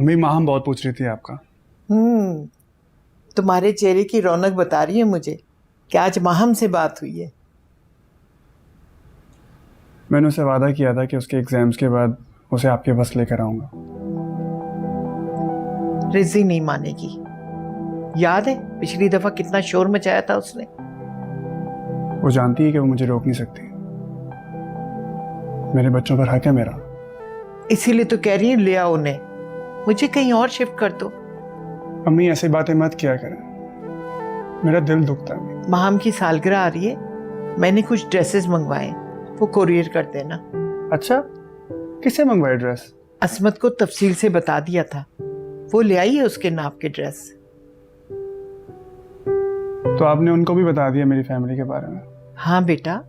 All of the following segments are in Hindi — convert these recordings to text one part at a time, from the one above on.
अम्मी माहम बहुत पूछ रही थी आपका। तुम्हारे चेहरे की रौनक बता रही है मुझे कि आज माहम से बात हुई है। मैंने उसे वादा किया था कि उसके एग्जाम्स के बाद उसे आपके बस लेकर आऊंगा। रिजी नहीं मानेगी। याद है पिछली दफा कितना शोर मचाया था उसने। वो जानती है कि वो मुझे रोक नहीं सकती। मेरे बच्चों पर हक है मेरा। इसीलिए तो कह रही है ले आओ उन्हें, मुझे कहीं और शिफ्ट कर दो। अम्मी ऐसी बातें मत किया करें, मेरा दिल दुखता है। माहम की सालगिरह आ रही है, मैंने कुछ ड्रेसेस मंगवाए, वो कोरियर कर देना। अच्छा, किसे मंगवाए ड्रेस? असमत को तफसील से बता दिया था, वो ले आई है उसके नाप के ड्रेस। तो आपने उनको भी बता दिया मेरी फैमिली के बारे में? हाँ बेटा,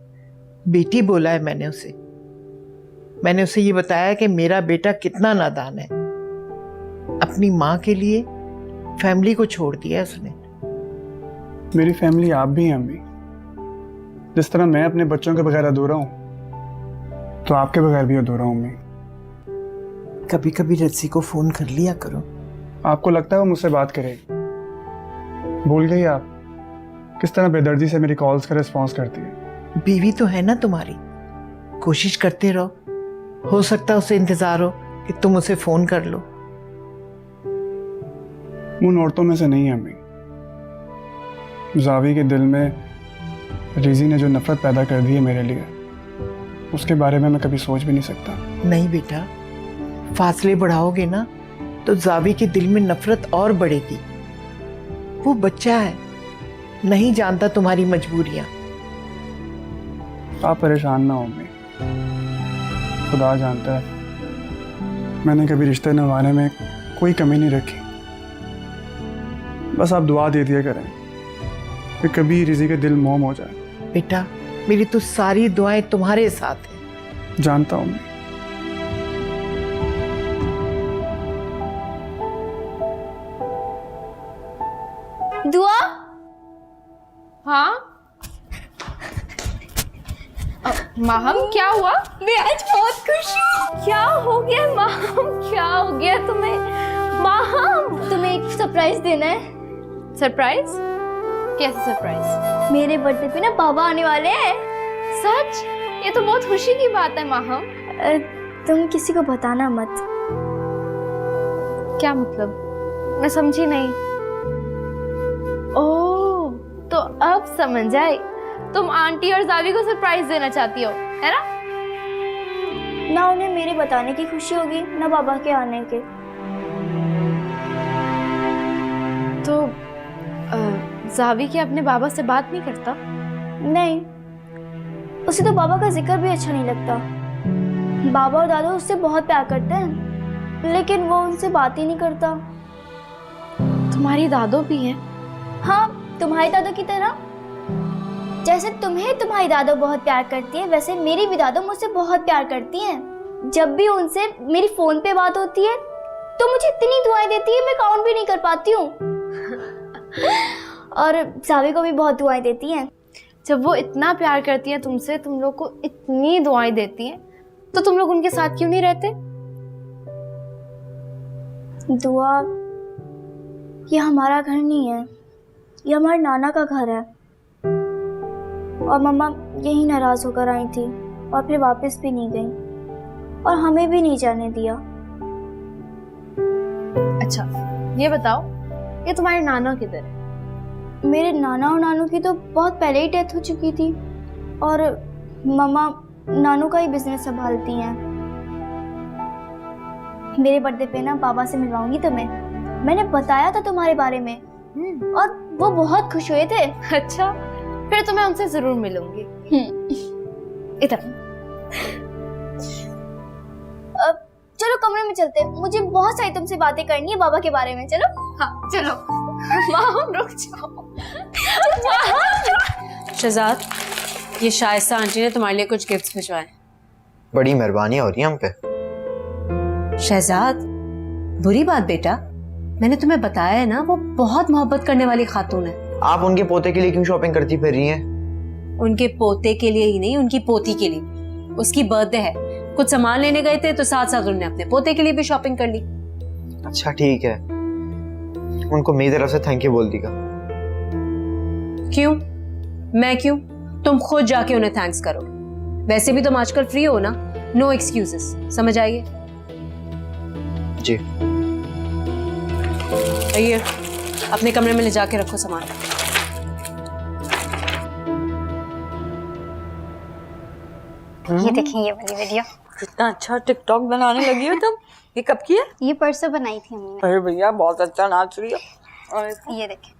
बेटी बोला है मैंने उसे ये बताया कि मेरा बेटा कितना नादान है। अपनी माँ के लिए फैमिली को छोड़ दिया उसने। मेरी फैमिली आप भी हैं अम्मी। जिस तरह मैं अपने बच्चों के बगैर अधूरा हूँ, तो आपके बगैर भी अधूरा हूँ अम्मी। कभी कभी रस्सी को फोन कर लिया करो। आपको लगता है वो मुझसे बात करेगी? भूल गई आप किस तरह बेदर्दी से मेरी कॉल्स का रिस्पॉन्स करती है। बीवी तो है ना तुम्हारी, कोशिश करते रहो, हो सकता है उसे इंतजार हो कि तुम उसे फोन कर लो। उन औरतों में से नहीं है अम्मी। जावी के दिल में रिजी ने जो नफरत पैदा कर दी है मेरे लिए, उसके बारे में मैं कभी सोच भी नहीं सकता। नहीं बेटा, फासले बढ़ाओगे ना तो जावी के दिल में नफरत और बढ़ेगी। वो बच्चा है, नहीं जानता तुम्हारी मजबूरियां। आप परेशान ना हो अम्मी, खुदा जानता है मैंने कभी रिश्ते निभाने में कोई कमी नहीं रखी। बस आप दुआ दे दिया करें कि कभी रिजी के दिल मोम हो जाए। बेटा, मेरी तो सारी दुआएं तुम्हारे साथ हैं। जानता हूं मैं। दुआ? हाँ माहम, क्या हुआ? मैं आज बहुत खुश हूँ। क्या हो गया माहम, क्या हो गया तुम्हें? माहम, तुम्हें एक सरप्राइज देना है। सरप्राइज? कैसे सरप्राइज? मेरे बर्थडे पे ना बाबा आने वाले हैं। सच? ये तो बहुत खुशी की बात है माहम। तुम किसी को बताना मत। क्या मतलब? मैं समझी नहीं। ओह, तो अब समझ आई। तुम आंटी और जावी को सरप्राइज देना चाहती हो, है ना? ना उन्हें मेरे बताने की खुशी होगी, ना बाबा के आने के। तो जावी क्या अपने बाबा से बात नहीं करता? नहीं, उसे तो बाबा का जिक्र भी अच्छा नहीं लगता। बाबा और दादा उससे बहुत प्यार करते हैं, लेकिन वो उनसे बात ही नहीं करता। तुम्हारी दादो भी हैं? हाँ, तुम्हारी दादो की तरह। जैसे तुम्हें तुम्हारी दादो बहुत प्यार करती है, वैसे मेरी भी दादो मुझसे बहुत प्यार करती हैं। जब भी उनसे मेरी फोन पे बात होती है तो मुझे इतनी दुआएं देती है, मैं काउंट भी नहीं कर पाती हूँ। और जावी को भी बहुत दुआएं देती हैं। जब वो इतना प्यार करती है तुमसे, तुम लोग को इतनी दुआएं देती हैं, तो तुम लोग उनके साथ क्यों नहीं रहते? दुआ, ये हमारा घर नहीं है, ये हमारे नाना का घर है। और मम्मा यही नाराज होकर आई थी और फिर वापस भी नहीं गई और हमें भी नहीं जाने दिया। अच्छा, ये बताओ, ये तुम्हारे नाना किधर है? मेरे नाना और नानू की तो बहुत पहले ही डेथ हो चुकी थी और मम्मा नानू का ही बिजनेस संभालती हैं। मेरे बर्थडे पे ना बाबा से मिलवाऊंगी तुम्हें। मैंने बताया था तुम्हारे बारे में और वो बहुत खुश हुए थे। अच्छा, फिर तो मैं उनसे जरूर मिलूंगी। इधर चलो कमरे में चलते हैं, मुझे बहुत सारी तुमसे बातें करनी है बाबा के बारे में। चलो। हाँ चलो। माहम रुक जाओ। शहजाद, ये शाइस्ता आंटी ने तुम्हारे लिए कुछ गिफ्ट्स भिजवाए। बड़ी मेहरबानी हो रही है हम पे। शहजाद, बुरी बात बेटा, मैंने तुम्हें बताया है ना, वो बहुत मोहब्बत करने वाली खातून है। आप उनके पोते के लिए क्यों शॉपिंग करती फिर रही हैं? उनके पोते के लिए ही नहीं, उनकी पोती के लिए। उसकी बर्थडे है, कुछ सामान लेने गए थे तो साथ साथ उन्होंने अपने पोते के लिए भी शॉपिंग कर ली। अच्छा ठीक है, उनको मेरी तरफ से थैंक यू बोल देगा। क्यों? मैं क्यों? तुम खुद जाके उन्हें थैंक्स करो। वैसे भी तुम आजकल फ्री हो ना, नो एक्सक्यूजेस, समझ आइए? जी। आइए, अपने कमरे में ले जाके रखो सामान। ये देखें ये वाली वीडियो। कितना अच्छा टिकटॉक बनाने लगी हो तुम। ये कब की है? ये परसों बनाई थी हमने। अरे भैया बहुत अच्छा नाच रही हो। और ये देखें।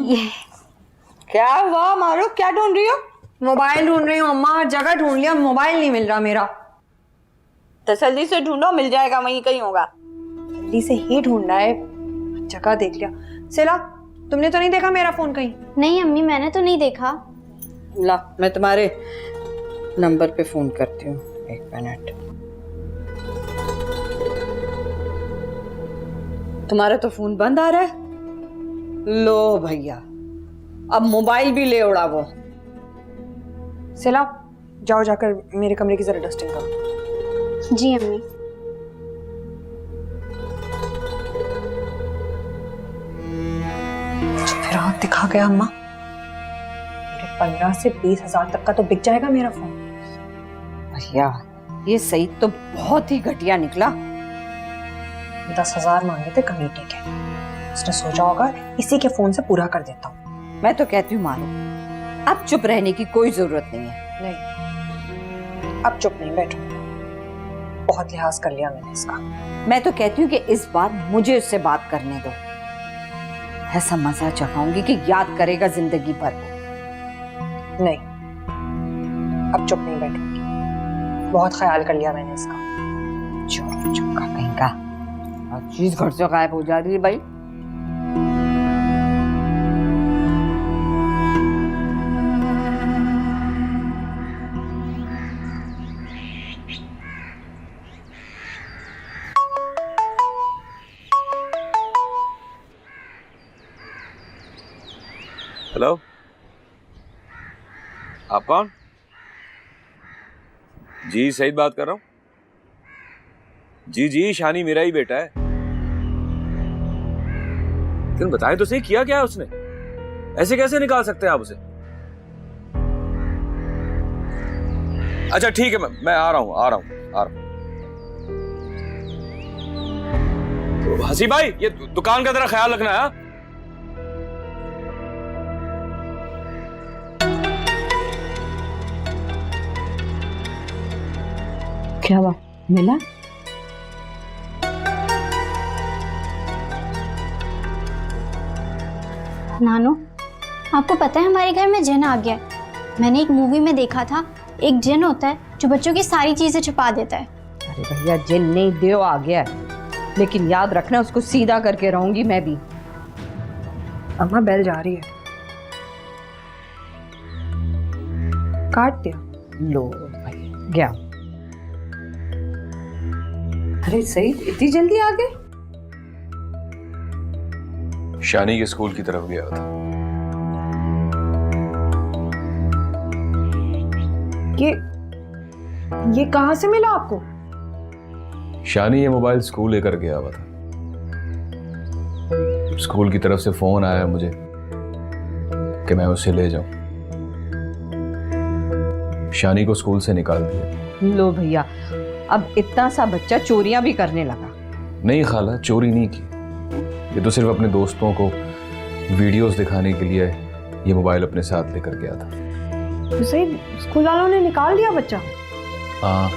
ये क्या हुआ मारो, क्या ढूंढ रही हो? मोबाइल ढूंढ रही हूँ अम्मा, हर जगह ढूंढ लिया, मोबाइल नहीं मिल रहा मेरा। तसल्ली से ढूंढो, मिल जाएगा, वहीं कहीं होगा। जल्दी से ही ढूंढना है, जगह देख लिया। सिला, तुमने तो नहीं देखा मेरा फोन कहीं? नहीं अम्मी, मैंने तो नहीं देखा। ला मैं तुम्हारे नंबर पे फोन करती हूँ, एक मिनट। तुम्हारा तो फोन बंद आ रहा है। लो भैया, अब मोबाइल भी ले उड़ा वो। सिला, जाओ जाकर मेरे कमरे की जरा डस्टिंग करो। जी अम्मी। फिर हाथ दिखा गया अम्मा। मेरे 15 से 20 हजार तक का तो बिक जाएगा मेरा फोन। भैया ये सही तो बहुत ही घटिया निकला। 10,000 मांगे थे कमेटी के, उसने सोचा होगा इसी के फोन से पूरा कर देता हूँ। मैं तो कहती हूँ मारो, अब चुप रहने की कोई जरूरत नहीं है। नहीं, अब चुप नहीं बैठो, बहुत लिहाज कर लिया मैंने इसका। मैं तो कहती हूँ कि इस बार मुझे उससे बात करने दो, ऐसा मजा चखाऊंगी कि याद करेगा जिंदगी भर। नहीं, अब चुप नहीं बैठूंगी, बहुत ख्याल कर लिया मैंने इसका। चुप चुप का कहीं का, और चीज घर से गायब हो जा रही है भाई। हेलो, आप कौन? जी सईद बात कर रहा हूँ। जी जी, शानी मेरा ही बेटा है। लेकिन बताएं तो सही, किया क्या है उसने? ऐसे कैसे निकाल सकते हैं आप उसे? अच्छा ठीक है, मैं आ रहा हूँ। तो हसी भाई, ये दुकान का जरा ख्याल रखना है। क्या हुआ, मिला? नानू, आपको पता है हमारे घर में जिन आ गया है। मैंने एक मूवी में देखा था, एक जिन होता है जो बच्चों की सारी चीजें छुपा देता है। अरे भैया, जिन नहीं, देव आ गया, लेकिन याद रखना उसको सीधा करके रहूंगी मैं भी। अम्मा बेल जा रही है, काट दिया। लो भाई गया। अरे सही, इतनी जल्दी आ गए? शानी के स्कूल की तरफ गया था। ये कहां से मिला आपको? शानी ये मोबाइल स्कूल लेकर गया हुआ था। स्कूल की तरफ से फोन आया मुझे कि मैं उसे ले जाऊं। शानी को स्कूल से निकाल दिया। लो भैया, अब इतना सा बच्चा चोरियां भी करने लगा। नहीं खाला, चोरी नहीं की। ये तो सिर्फ अपने दोस्तों को वीडियोस दिखाने के लिए ये मोबाइल अपने साथ लेकर गया था। तो सही स्कूल वालों ने निकाल दिया बच्चा? हाँ,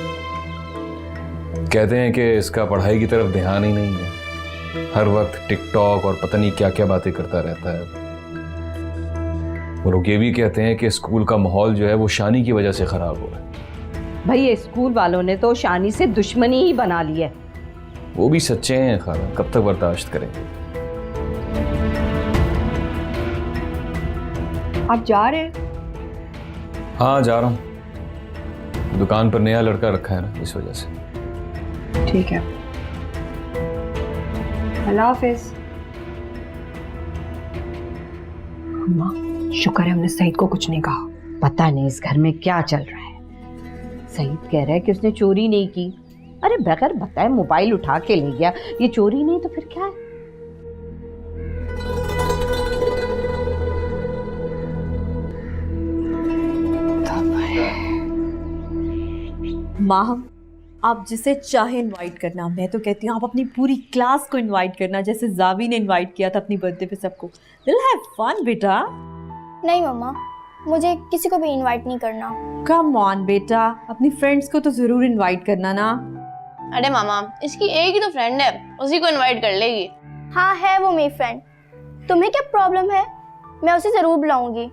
कहते हैं कि इसका पढ़ाई की तरफ ध्यान ही नहीं है, हर वक्त टिकटॉक और पता नहीं क्या क्या बातें करता रहता है। और लोग ये भी कहते हैं कि स्कूल का माहौल जो है वो शानी की वजह से खराब हो रहा है। भाई ये स्कूल वालों ने तो शानी से दुश्मनी ही बना ली है। वो भी सच्चे हैं खाला, कब तक बर्दाश्त करेंगे। आप जा रहे हैं? हाँ जा रहा हूँ, दुकान पर नया लड़का रखा है ना, इस वजह से। ठीक है, अल्लाह हाफिज। अम्मा शुक्र है हमने सईद को कुछ नहीं कहा। पता नहीं इस घर में क्या चल रहा है। सईद कह रहा है कि उसने चोरी नहीं की, अरे बगैर बताए मोबाइल उठा के ले गया, ये चोरी नहीं तो फिर क्या है? माँ, आप जिसे चाहे इनवाइट करना, मैं तो कहती हूँ आप अपनी पूरी क्लास को इनवाइट करना, जैसे जावी ने इनवाइट किया था अपनी बर्थडे पे सबको। विल हैव फन बेटा। नहीं मम्मा, मुझे किसी को भी इनवाइट नहीं करना। कम ऑन बेटा, अपनी फ्रेंड्स को तो जरूर इनवाइट करना ना। अरे मामा, इसकी एक ही तो फ्रेंड है, उसी को इनवाइट कर लेगी। हाँ है वो मेरी फ्रेंड, तुम्हें क्या प्रॉब्लम है? मैं उसे जरूर बुलाऊंगी।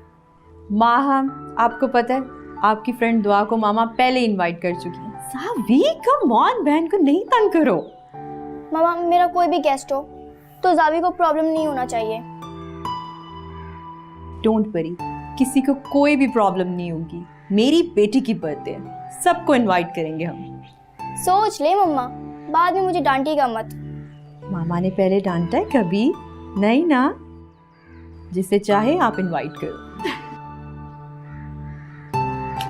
माँ, आपको पता है आपकी फ्रेंड दुआ को मामा पहले इनवाइट कर चुकी है। जावी कम ऑन, बहन को नहीं तंग करो। मामा, मेरा कोई भी गेस्ट हो तो जावी को प्रॉब्लम नहीं होना चाहिए। डोंट वरी, किसी को कोई भी प्रॉब्लम नहीं होगी। मेरी बेटी की बर्थडे है, सबको इनवाइट करेंगे हम। सोच ले मम्मा, बाद में मुझे डांटेगा मत। मामा ने पहले डांटा है कभी? नहीं ना। जिसे चाहे आप इनवाइट करो।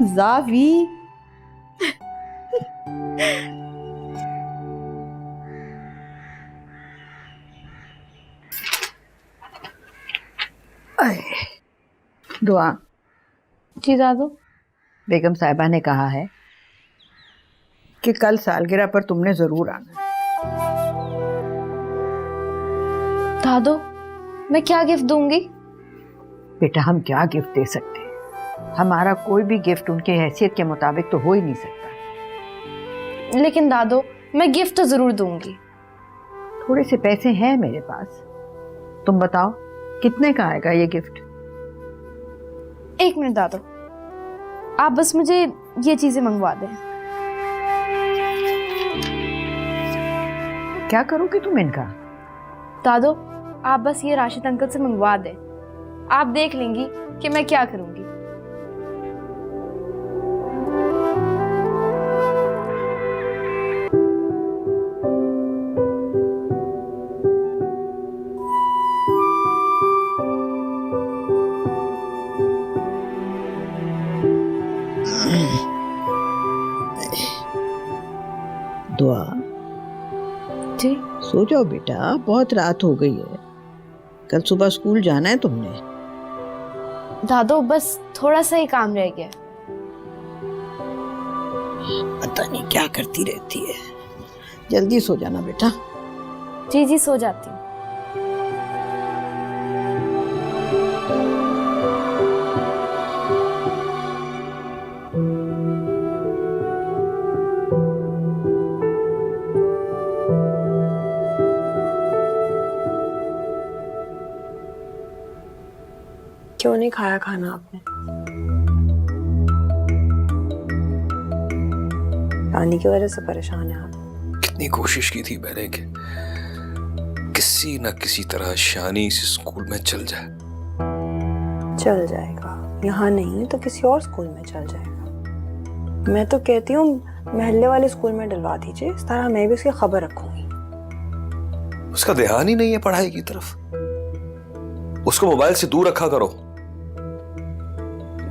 जावी दुआ, जी दादू। बेगम साहिबा ने कहा है कि कल सालगिरह पर तुमने जरूर आना। दादू, मैं क्या गिफ्ट दूंगी? बेटा, हम क्या गिफ्ट दे सकते हैं? हमारा कोई भी गिफ्ट उनके हैसियत के मुताबिक तो हो ही नहीं सकता। लेकिन दादू, मैं गिफ्ट तो जरूर दूंगी। थोड़े से पैसे हैं मेरे पास, तुम बताओ कितने का आएगा ये गिफ्ट? एक मिनट दादू, आप बस मुझे ये चीजें मंगवा दें। क्या करोगे तुम इनका? दादू, आप बस ये राशिद अंकल से मंगवा दें, आप देख लेंगी कि मैं क्या करूंगी। दुआ, जी सो जाओ बेटा, बहुत रात हो गई है। कल सुबह स्कूल जाना है तुमने। दादू, बस थोड़ा सा ही काम रह गया। पता नहीं क्या करती रहती है। जल्दी सो जाना बेटा। जी जी, सो जाती हूँ। क्यों नहीं खाया खाना आपने? रानी की वजह से परेशान है आप? कितनी कोशिश की थी मैंने कि किसी न किसी तरह शानी इस स्कूल में चल जाए। चल जाएगा, यहाँ नहीं तो किसी और स्कूल में चल जाएगा। मैं तो कहती हूँ महल्ले वाले स्कूल में डलवा दीजिए, इस तरह मैं भी उसकी खबर रखूंगी। उसका ध्यान ही नहीं है पढ़ाई की तरफ, उसको मोबाइल से दूर रखा करो।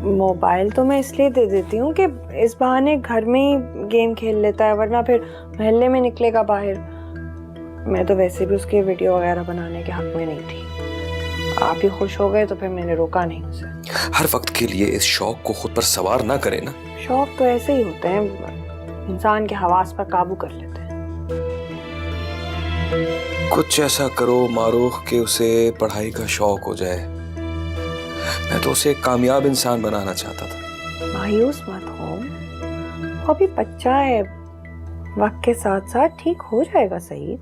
मोबाइल तो मैं इसलिए दे देती हूँ कि इस बहाने घर में ही गेम खेल लेता है, वरना फिर महल्ले में निकलेगा बाहर। मैं तो वैसे भी उसके वीडियो वगैरह बनाने के हक में नहीं थी। आप ही खुश हो गए तो फिर मैंने रोका नहीं उसे। हर वक्त के लिए इस शौक को खुद पर सवार ना करे ना। शौक तो ऐसे ही होते हैं, इंसान के हवास पर काबू कर लेते हैं। कुछ ऐसा करो मारूख कि उसे पढ़ाई का शौक हो जाए। मैं तो उसे एक कामयाब इंसान बनाना चाहता था। मायूस मत हो, वो अभी बच्चा है, वक्त के साथ साथ ठीक हो जाएगा। सही,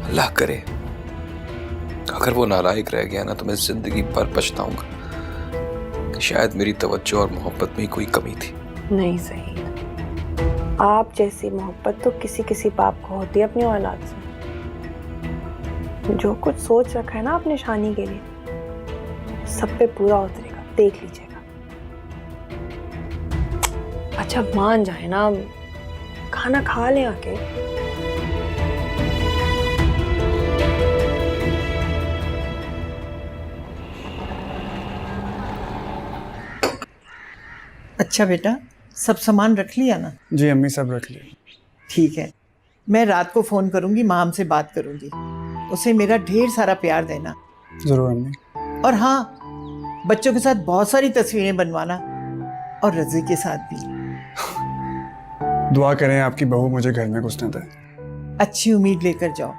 अल्लाह करे अगर वो नालायक रह गया ना तो मैं जिंदगी भर पछताऊंगा कि शायद मेरी तवज्जो और मोहब्बत में ही कोई कमी थी। नहीं सही, आप जैसी मोहब्बत तो किसी किसी बाप को होती है अपनी औलाद से। जो कुछ सोच रखा है ना अपने शानी के लिए, सब पे पूरा उतरेगा, देख लीजिएगा। अच्छा मान जाए ना, खाना खा ले आके। अच्छा बेटा, सब सामान रख लिया ना? जी अम्मी, सब रख लिया। ठीक है, मैं रात को फ़ोन करूँगी, माम से बात करूँगी, उसे मेरा ढेर सारा प्यार देना। ज़रूर अम्मी। और हाँ, बच्चों के साथ बहुत सारी तस्वीरें बनवाना, और रज़ी के साथ भी। दुआ करें आपकी बहू मुझे घर में घुसने दे। अच्छी उम्मीद लेकर जाओ।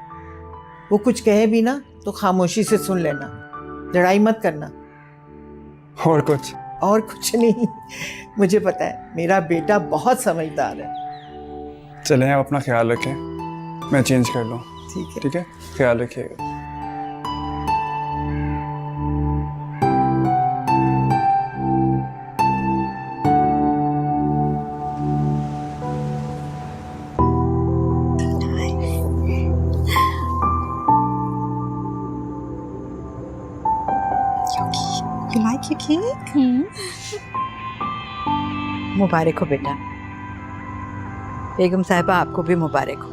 वो कुछ कहे भी ना तो खामोशी से सुन लेना, लड़ाई मत करना। और कुछ? और कुछ नहीं, मुझे पता है मेरा बेटा बहुत समझदार है। चलें, आप अपना ख्याल रखें, मैं चेंज कर लूँ। ठीक है। ठीक है, ख्याल रखिएगा। You like your cake? मुबारक हो बेटा। बेगम साहिबा आपको भी मुबारक हो।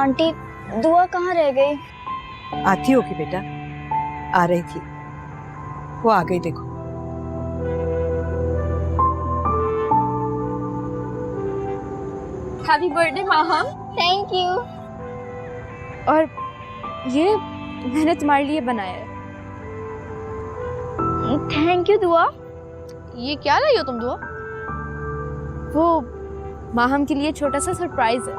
आंटी, दुआ कहाँ रह गई? आती होगी बेटा, आ रही थी, वो आ गई देखो। Happy birthday Maham. Thank you. और ये मैंने तुम्हारे लिए बनाया है। थैंक यू दुआ। ये क्या लाई हो तुम दुआ? वो माहम के लिए छोटा सा सरप्राइज है।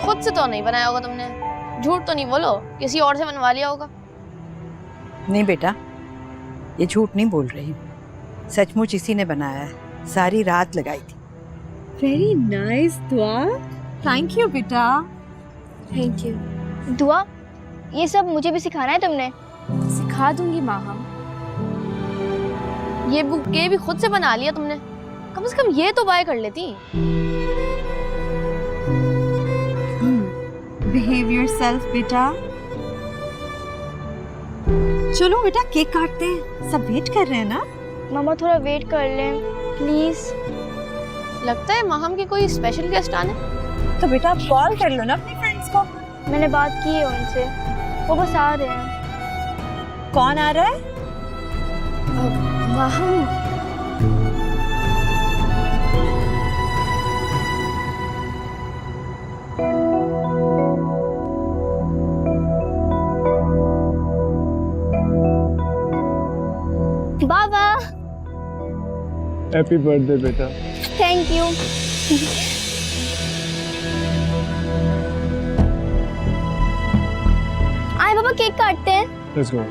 खुद से तो नहीं बनाया होगा तुमने, झूठ तो नहीं बोलो, किसी और से बनवा लिया होगा। नहीं बेटा, ये झूठ नहीं बोल रही, सचमुच इसी ने बनाया है, सारी रात लगाई थी। वेरी नाइस दुआ, थैंक यू बेटा। थैंक यू दुआ। ये सब मुझे भी सिखाना है तुमने? सिखा दूंगी माहम। ये बुके भी खुद से बना लिया तुमने, कम से कम ये तो बाय कर लेती। बिहेव योरसेल्फ बेटा। चलो बेटा केक काटते हैं, सब वेट कर रहे हैं ना। मामा थोड़ा वेट कर लें प्लीज। लगता है माहम के कोई स्पेशल गेस्ट आने। तो बेटा आप कॉल कर लो ना अपनी फ्रेंड्स को। मैंने बात की है उनसे, वो बस आ रहे हैं। कौन आ रहा है? माहम। बाबा। हैप्पी बर्थडे बेटा। Thank you. आए बाबा, केक काटते हैं। Let's go.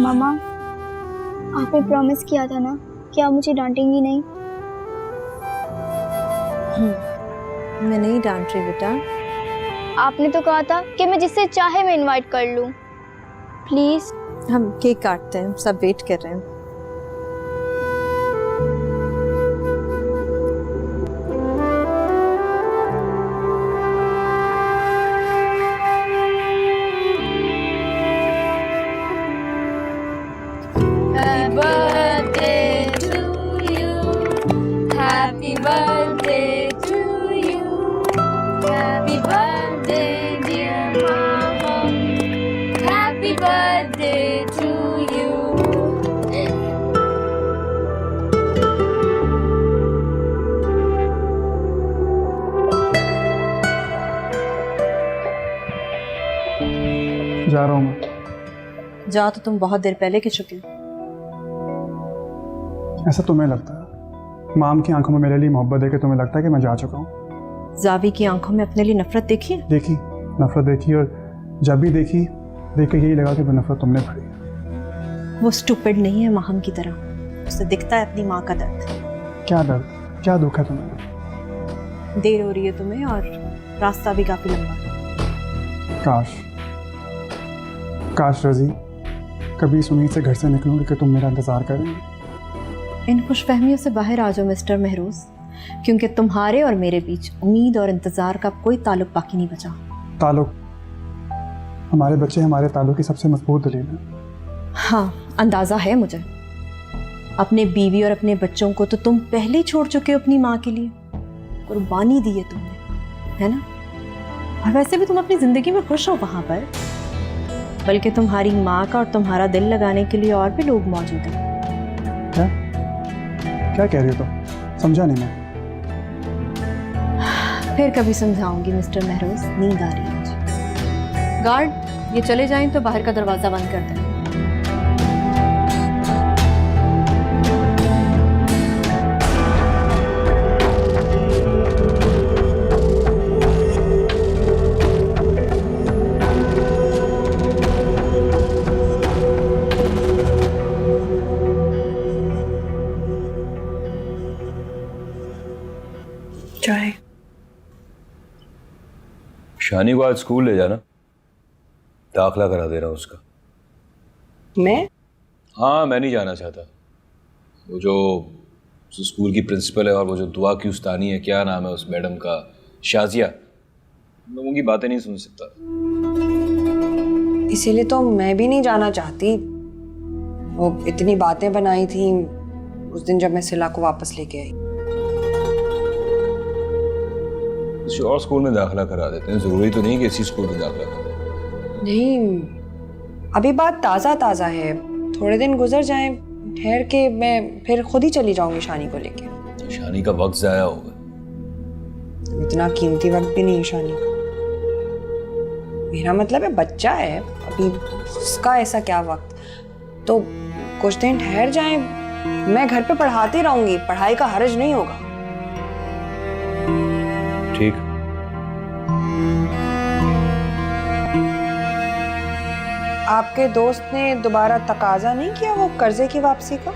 मामा, आपने प्रॉमिस किया था ना कि आप मुझे डांटेंगी नहीं। मैं नहीं डांट रही बेटा। आपने तो कहा था कि मैं जिससे चाहे मैं इनवाइट कर लूं। प्लीज। हम केक काटते हैं, सब वेट कर रहे हैं। जा रहा हूँ मैं। जाओ तो तुम बहुत देर पहले के चुके। ऐसा तुम्हें लगता है? माम की आंखों में मेरे लिए मोहब्बत है कि तुम्हें लगता है कि मैं जा चुका हूँ? जावी की आंखों में अपने लिए नफरत देखी? देखी, नफरत देखी, और जब भी देखी देख के यही लगा कि वो नफरत तुमने भरी है। वो स्टूपिड नहीं है माहम की तरह, उसे दिखता है अपनी माँ का दर्द। क्या दर्द, क्या दुख है तुम्हें? देर हो रही है तुम्हें और रास्ता भी काफी लंबा। काश रजी कभी इस उम्मीद से घर से निकलूंगी कि तुम मेरा इंतजार करेंगे। इन खुशफहमियों से बाहर आ जाओ मिस्टर महरोज। क्योंकि तुम्हारे और मेरे बीच उम्मीद और इंतजार का कोई ताल्लुक बाकी नहीं बचा। ताल्लुक, हमारे बच्चे हमारे ताल्लुक की सबसे मजबूत दलील है। हाँ, अंदाजा है मुझे। अपने बीवी और अपने बच्चों को तो तुम पहले ही छोड़ चुके हो अपनी माँ के लिए, कुर्बानी दी है तुमने, है ना? और वैसे भी तुम अपनी जिंदगी में खुश हो वहां पर, बल्कि तुम्हारी माँ का और तुम्हारा दिल लगाने के लिए और भी लोग मौजूद हैं। क्या क्या कह रही हो तुम? समझा नहीं मैं। फिर कभी समझाऊंगी मिस्टर महरोज, नींद आ रही है मुझे। गार्ड, ये चले जाएं तो बाहर का दरवाजा बंद कर दें। चाय। शानी को आज स्कूल ले जाना, दाखला करा दे रहा हूँ उसका। मैं? हाँ, मैं नहीं जाना चाहता। वो जो स्कूल की प्रिंसिपल है और वो जो दुआ की उस्तानी है, क्या नाम है उस मैडम का, शाजिया, लोगों की बातें नहीं सुन सकता। इसीलिए तो मैं भी नहीं जाना चाहती। वो इतनी बातें बनाई थी उस दिन जब मैं सिला को वापस लेके आई। किसी और स्कूल में दाखिला करा देते हैं, जरूरी तो नहीं कि इसी स्कूल में दाखिला करा। नहीं, अभी बात ताज़ा ताज़ा है, थोड़े दिन गुजर जाएं, ठहर के मैं फिर खुद ही चली जाऊंगी शानी को लेके। शानी का वक्त जाया होगा। इतना कीमती वक्त भी नहीं शानी, मेरा मतलब है बच्चा है अभी, उसका ऐसा क्या वक्त। तो कुछ दिन ठहर जाएं, मैं घर पे पढ़ाती रहूंगी, पढ़ाई का हर्ज नहीं होगा। ठीक। आपके दोस्त ने दोबारा तकाजा नहीं किया वो कर्जे की वापसी का?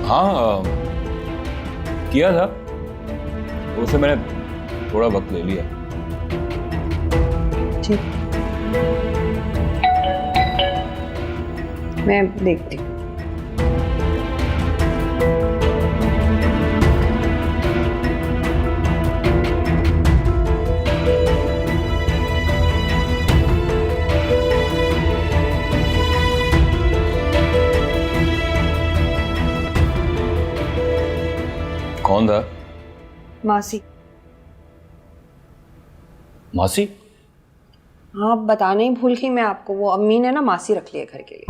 हाँ, किया था, उसे मैंने थोड़ा वक्त ले लिया। ठीक, मैं देखती हूँ। कौन था? मासी। मासी? हाँ, बताना ही भूल गई मैं आपको, वो अम्मी ने ना मासी रख लिया घर के लिए।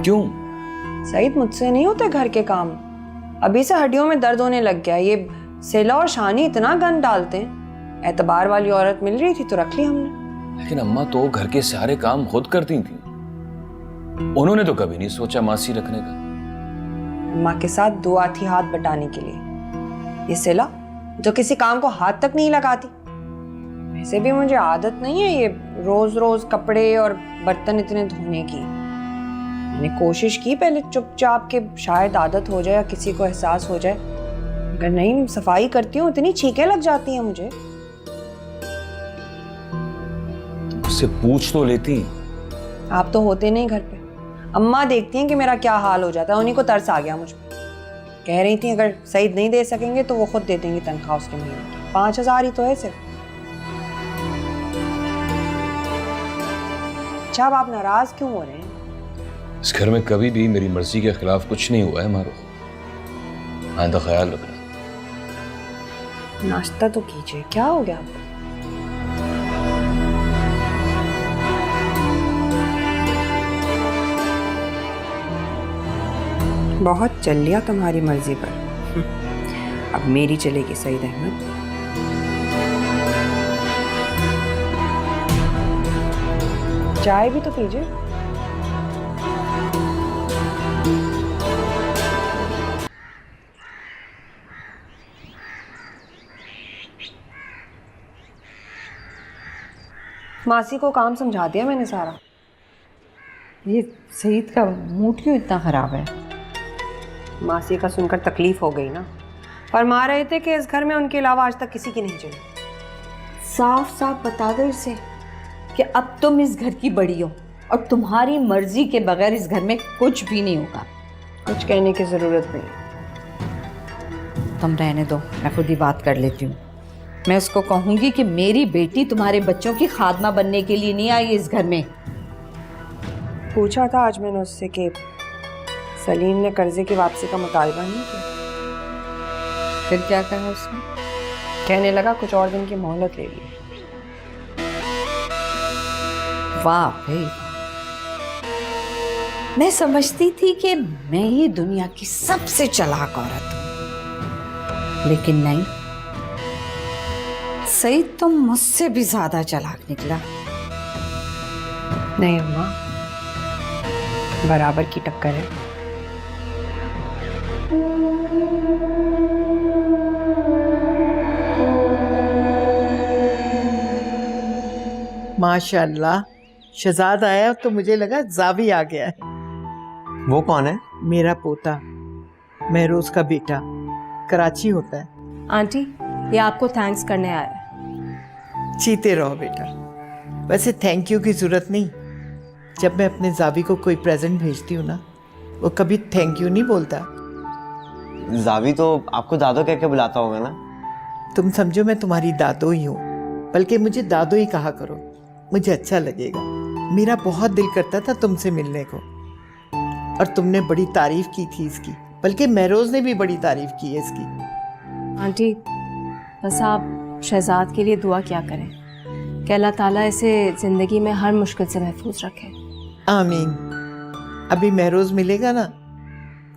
क्यों? सईद, मुझसे नहीं होते घर के काम, अभी से हड्डियों में दर्द होने लग गया। ये सेला और शानी इतना गंद डालते हैं, एतबार वाली औरत मिल रही थी तो रख ली हमने। लेकिन अम्मा तो घर के सारे काम खुद करती थी, उन्होंने तो कभी नहीं सोचा मासी रखने का। अम्मा के साथ दुआ थी हाथ बटाने के लिए, ये सेला जो किसी काम को हाथ तक नहीं लगाती। वैसे भी मुझे आदत नहीं है ये रोज रोज कपड़े और बर्तन इतने धोने की। मैंने कोशिश की पहले चुपचाप के शायद आदत हो जाए या किसी को एहसास हो जाए, अगर नहीं सफाई करती हूँ इतनी छींकें लग जाती हैं मुझे। उससे पूछ तो लेती। आप तो होते नहीं घर पे, अम्मा देखती हैं कि मेरा क्या हाल हो जाता है, उन्हीं को तरस आ गया मुझ पे। कह रही थी अगर सईद नहीं दे सकेंगे तो वो खुद दे देंगी तनख्वाह उसके महीने की, 5,000 ही तो है सिर्फ। अच्छा, अब आप नाराज क्यों हो रहे हैं? इस घर में कभी भी मेरी मर्जी के खिलाफ कुछ नहीं हुआ है मारो, आइंदा ख्याल रखना। नाश्ता तो कीजिए, क्या हो गया आपको? बहुत चल लिया तुम्हारी मर्जी पर, अब मेरी चलेगी सईद अहमद। चाय भी तो पीजिए। मासी को काम समझा दिया मैंने सारा। ये सईद का मूड क्यों इतना खराब है? मासी का सुनकर तकलीफ हो गई ना, फरमा रहे थे कि इस घर में उनके अलावा आज तक किसी की नहीं चली। साफ साफ बता दो इसे कि अब तुम इस घर की बड़ी हो, और तुम्हारी मर्जी के बगैर इस घर में कुछ भी नहीं होगा। कुछ कहने की ज़रूरत नहीं। तुम रहने दो, मैं खुद ही बात कर लेती हूँ। मैं उसको कहूंगी कि मेरी बेटी तुम्हारे बच्चों की खादमा बनने के लिए नहीं आई इस घर में। पूछा था आज मैंने उससे कि सलीम ने कर्जे की वापसी का मुतालबा नहीं किया। फिर क्या कहा उसने? कहने लगा कुछ और दिन की मोहलत ले ली। वाह भाई, मैं समझती थी कि मैं ही दुनिया की सबसे चालाक औरत हूं, लेकिन नहीं, सही तुम मुझसे भी ज्यादा चालाक निकला। नहीं अम्मा, बराबर की टक्कर है। माशाल्लाह, शहजाद आया तो मुझे लगा जावी आ गया है। वो कौन है? मेरा पोता, महरोज का बेटा, कराची होता है। आंटी, ये आपको थैंक्स करने आया है। जीते रहो बेटा। वैसे थैंक यू की जरूरत नहीं। जब मैं अपने जावी को कोई प्रेजेंट भेजती हूँ ना, वो कभी थैंक यू नहीं बोलता। जावी तो आपको दादो कह के बुलाता होगा ना? तुम समझो मैं तुम्हारी दादो ही हूँ, बल्कि मुझे दादो ही कहा करो, मुझे अच्छा लगेगा। मेरा बहुत दिल करता था तुमसे मिलने को, और तुमने बड़ी तारीफ की थी इसकी, बल्कि महरोज ने भी बड़ी तारीफ की है इसकी। आंटी, बस आप शहजाद के लिए दुआ क्या करें कि अल्लाह ताला इसे ज़िंदगी में हर मुश्किल से महफूज रखे। आमीन। अभी महरोज मिलेगा ना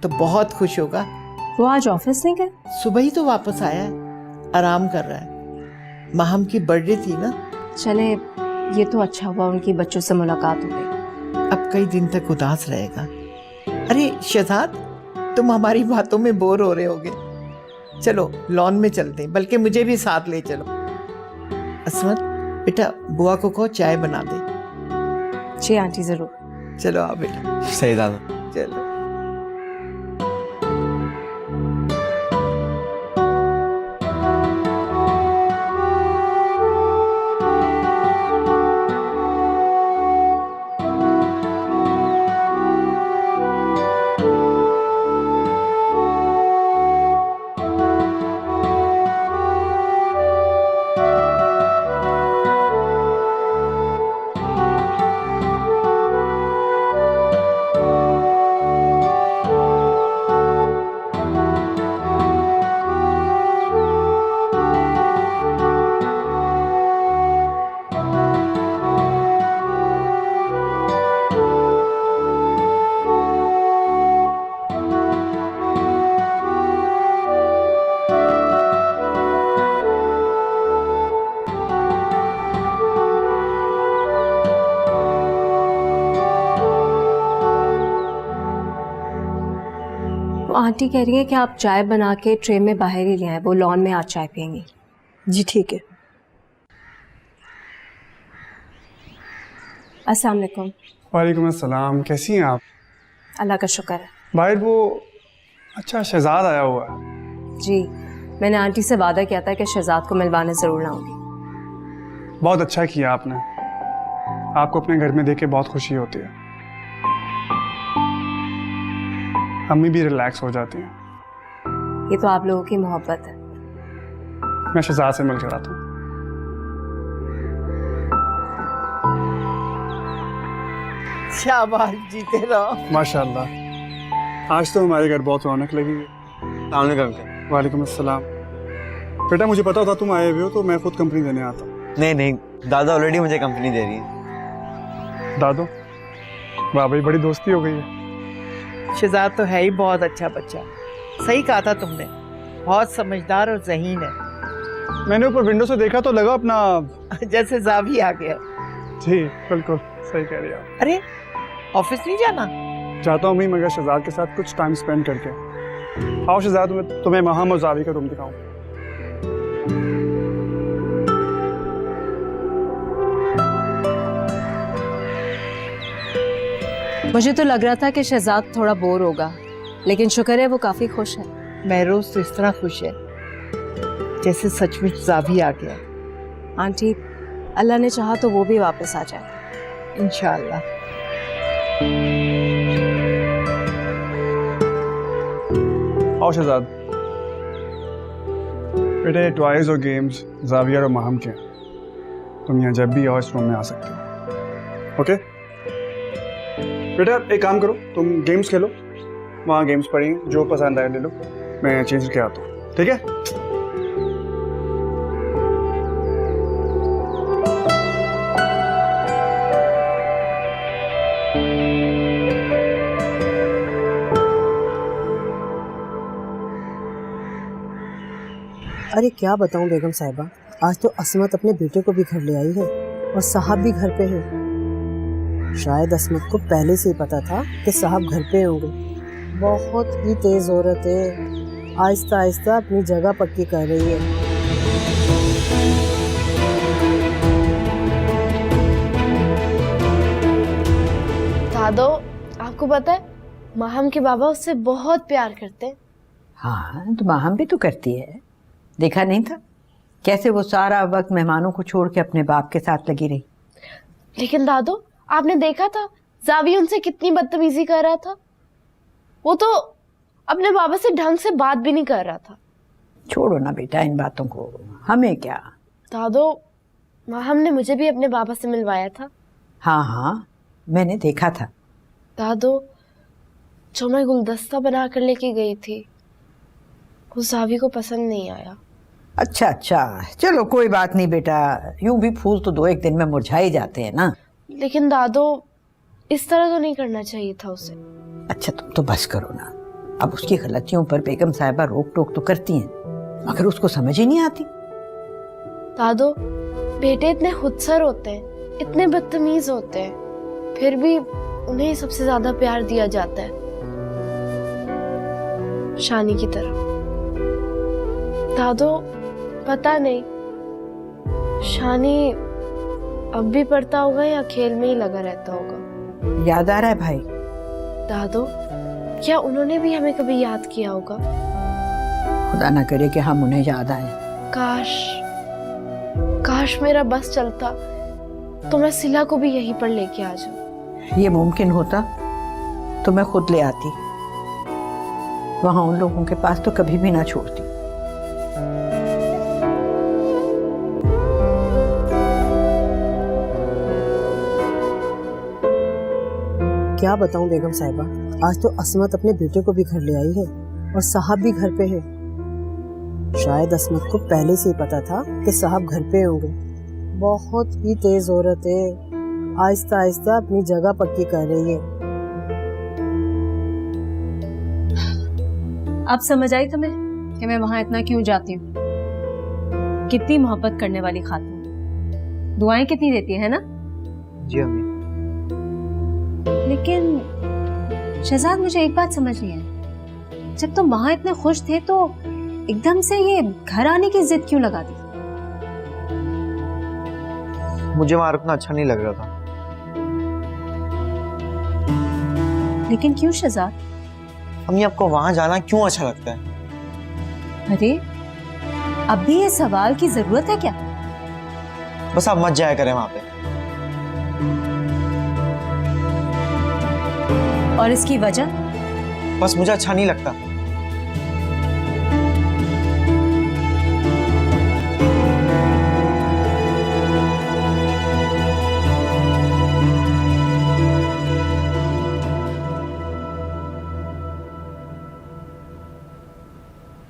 तो बहुत खुश होगा। वो आज ऑफिस नहीं गए? सुबह ही तो वापस आया है, आराम कर रहा है। माहम की बर्थडे थी ना। चले, ये तो अच्छा हुआ उनकी बच्चों से मुलाकात हो गई। अब कई दिन तक उदास रहेगा। अरे शहजाद, तुम हमारी बातों में बोर हो रहे होगे। चलो लॉन में चलते हैं, बल्कि मुझे भी साथ ले चलो। असमत बेटा, बुआ को कहो चाय बना दे। जी आंटी, ज़रूर। चलो आओ बेटा। सही दादा। चलो। आंटी कह रही है कि आप चाय बना के ट्रे में बाहर ही ले आए, वो लॉन में आज चाय पियेंगी। जी ठीक है। अस्सलाम वालेकुम। वालेकुम अस्सलाम। कैसी हैं आप? अल्लाह का शुक्र है। बाहर वो अच्छा शहजाद आया हुआ है। जी, मैंने आंटी से वादा किया था कि शहजाद को मिलवाने ज़रूर लाऊंगी। बहुत अच्छा किया आपने। आपको अपने घर में देख के बहुत खुशी होती है। अम्मी भी रिलैक्स हो जाती हैं। ये तो आप लोगों की मोहब्बत है। मैं शहजाद से मिलकर आता हूँ। शाबाश, जीते रहो। माशाल्लाह, आज तो हमारे घर बहुत रौनक लगी है। वालेकुम अस्सलाम। बेटा, मुझे पता था तुम आए हुए हो तो मैं खुद कंपनी देने आता हूँ। नहीं नहीं, दादा ऑलरेडी मुझे कंपनी दे रही है। दादो, वाह भाई, बड़ी दोस्ती हो गई है। शहजाद तो है ही बहुत अच्छा बच्चा। सही कहा था तुमने, बहुत समझदार और ज़हीन है। मैंने ऊपर विंडो से देखा तो लगा अपना जैसे जावी आ गया। जी बिल्कुल सही कह रही आप। अरे ऑफिस नहीं जाना? चाहता हूँ मैं, मगर शहजाद के साथ कुछ टाइम स्पेंड करके। आओ शहजाद, तुम्हें महम और जावी का रूम दिखाऊं। मुझे तो लग रहा था कि शहजाद थोड़ा बोर होगा, लेकिन शुक्र है वो काफ़ी खुश है। महरोज तो इस तरह खुश है जैसे सचमुच जावी आ गया। आंटी, अल्लाह ने चाहा तो वो भी वापस आ जाए। इंशाअल्लाह। आओ शहजाद। बेटे टॉयज और गेम्स जावियर और माहम के हैं। तुम यहाँ जब भी आओ इस रूम में आ सकते हो। ओके बेटा, एक काम करो, तुम गेम्स खेलो, वहाँ गेम्स पड़ी, जो पसंद आए ले लो, मैं चेंज करके आता हूँ, ठीक है? अरे क्या बताऊं बेगम साहिबा, आज तो असमत अपने बेटे को भी घर ले आई है और साहब भी घर पे है। शायद असमत को पहले से ही पता था कि साहब घर पे होंगे। बहुत ही तेज औरत है, आहिस्ता आहिस्ता अपनी जगह पक्की कर रही है। दादो, आपको पता है माहम के बाबा उससे बहुत प्यार करते हैं। हाँ तो माहम भी तो करती है, देखा नहीं था कैसे वो सारा वक्त मेहमानों को छोड़ के अपने बाप के साथ लगी रही। लेकिन दादो, आपने देखा था जावी उनसे कितनी बदतमीजी कर रहा था। वो तो अपने बाबा से ढंग से बात भी नहीं कर रहा था। छोड़ो ना बेटा इन बातों को, हमें क्या। दादो, माहम ने मुझे भी अपने बाबा से मिलवाया था। हाँ हाँ मैंने देखा था। दादो, जो मैं गुलदस्ता बना कर लेके गई थी वो जावी को पसंद नहीं आया। अच्छा अच्छा चलो कोई बात नहीं बेटा, यूं भी फूल तो 2-1 दिन में मुरझा ही जाते हैं ना। लेकिन दादो, इस तरह तो नहीं करना चाहिए था उसे। अच्छा तुम तो बस करो ना, अब उसकी गलतियों पर बेगम साहिबा रोक टोक तो करती हैं मगर उसको समझ ही नहीं आती। दादो, बेटे इतने खुदसर होते हैं, इतने बदतमीज होते हैं, फिर भी उन्हें ही सबसे ज्यादा प्यार दिया जाता है, शानी की तरह। दादो, पता नहीं शानी अब भी पढ़ता होगा या खेल में ही लगा रहता होगा। याद आ रहा है भाई? दादो, क्या उन्होंने भी हमें कभी याद किया होगा? खुदा ना करे कि हम उन्हें याद आए। काश काश मेरा बस चलता तो मैं सिला को भी यहीं पर लेके आ जाऊं। ये मुमकिन होता तो मैं खुद ले आती, वहां उन लोगों के पास तो कभी भी ना छोड़ती। क्या बताऊं बेगम साहिबा, आज तो असमत अपने बेटे को भी घर ले आई है और साहब भी घर पे है। शायद असमत को पहले से ही पता था कि साहब घर पे होंगे। बहुत ही तेज औरत है, आहिस्ता आहिस्ता अपनी जगह पक्की कर रही है। अब समझ आई तुम्हें कि मैं वहां इतना क्यों जाती हूँ? कितनी मोहब्बत करने वाली खातून, दुआएं कितनी देती है ना? जी अम्मी। लेकिन शहजाद, मुझे एक बात समझ नहीं आई, जब तुम वहां इतने खुश थे तो एकदम से ये घर आने की जिद क्यों लगा दी? मुझे वहां रुकना अच्छा नहीं लग रहा था। लेकिन क्यों शहजाद? अम्मी आपको वहां जाना क्यों अच्छा लगता है? अरे अब भी ये सवाल की जरूरत है क्या? बस आप मत जाया करें वहां पे। और इसकी वजह? बस मुझे अच्छा नहीं लगता।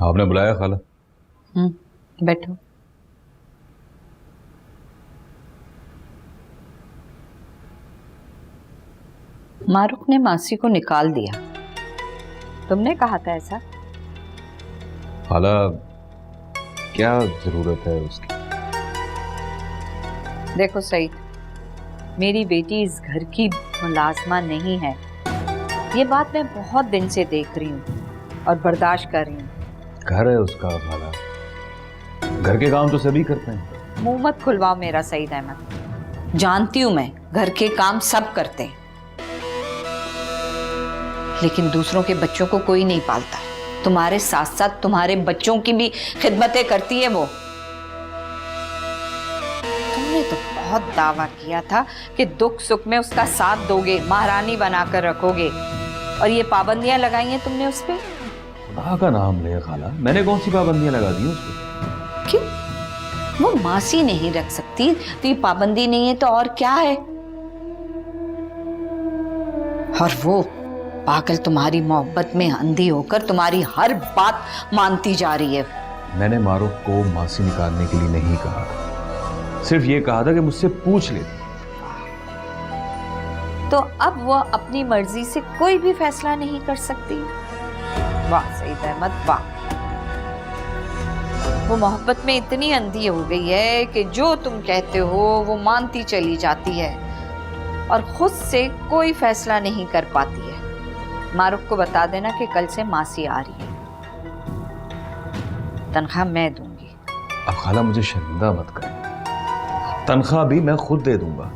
आपने बुलाया खाला? बैठो। मारूफ ने मासी को निकाल दिया, तुमने कहा था ऐसा। खाला क्या जरूरत है उसकी? देखो सईद, मेरी बेटी इस घर की मुलाजमा नहीं है, ये बात मैं बहुत दिन से देख रही हूँ और बर्दाश्त कर रही हूँ। घर है उसका खाला, घर के काम तो सभी करते हैं। मुंह मत खुलवाओ मेरा सईद अहमद, जानती हूँ मैं घर के काम सब करते हैं, लेकिन दूसरों के बच्चों को कोई नहीं पालता। तुम्हारे साथ साथ तुम्हारे बच्चों की भी खिदमतें करती है वो। तुमने तो बहुत दावा किया था कि दुख सुख में उसका साथ दोगे, महारानी बनाकर रखोगे, और ये पाबंदियां लगाई हैं तुमने उस पे। खुदा का नाम ले खाला, मैंने कौन सी पाबंदियां लगा दी उस पर? क्यों? वो मासी नहीं रख सकती तो ये पाबंदी नहीं है तो और क्या है? और वो पागल तुम्हारी मोहब्बत में अंधी होकर तुम्हारी हर बात मानती जा रही है। मैंने मारूफ को मासी निकालने के लिए नहीं कहा, सिर्फ ये कहा था कि मुझसे पूछ लेती। तो अब वो अपनी मर्जी से कोई भी फैसला नहीं कर सकती। वाह सईद अहमद वाह, वो मोहब्बत में इतनी अंधी हो गई है कि जो तुम कहते हो वो मानती चली जाती है और खुद से कोई फैसला नहीं कर पाती है। मारूफ को बता देना कि कल से मासी आ रही है, तनख्वाह मैं दूंगी। अब खाला मुझे शर्मिंदा मत कर, तनख्वाह भी मैं खुद दे दूंगा।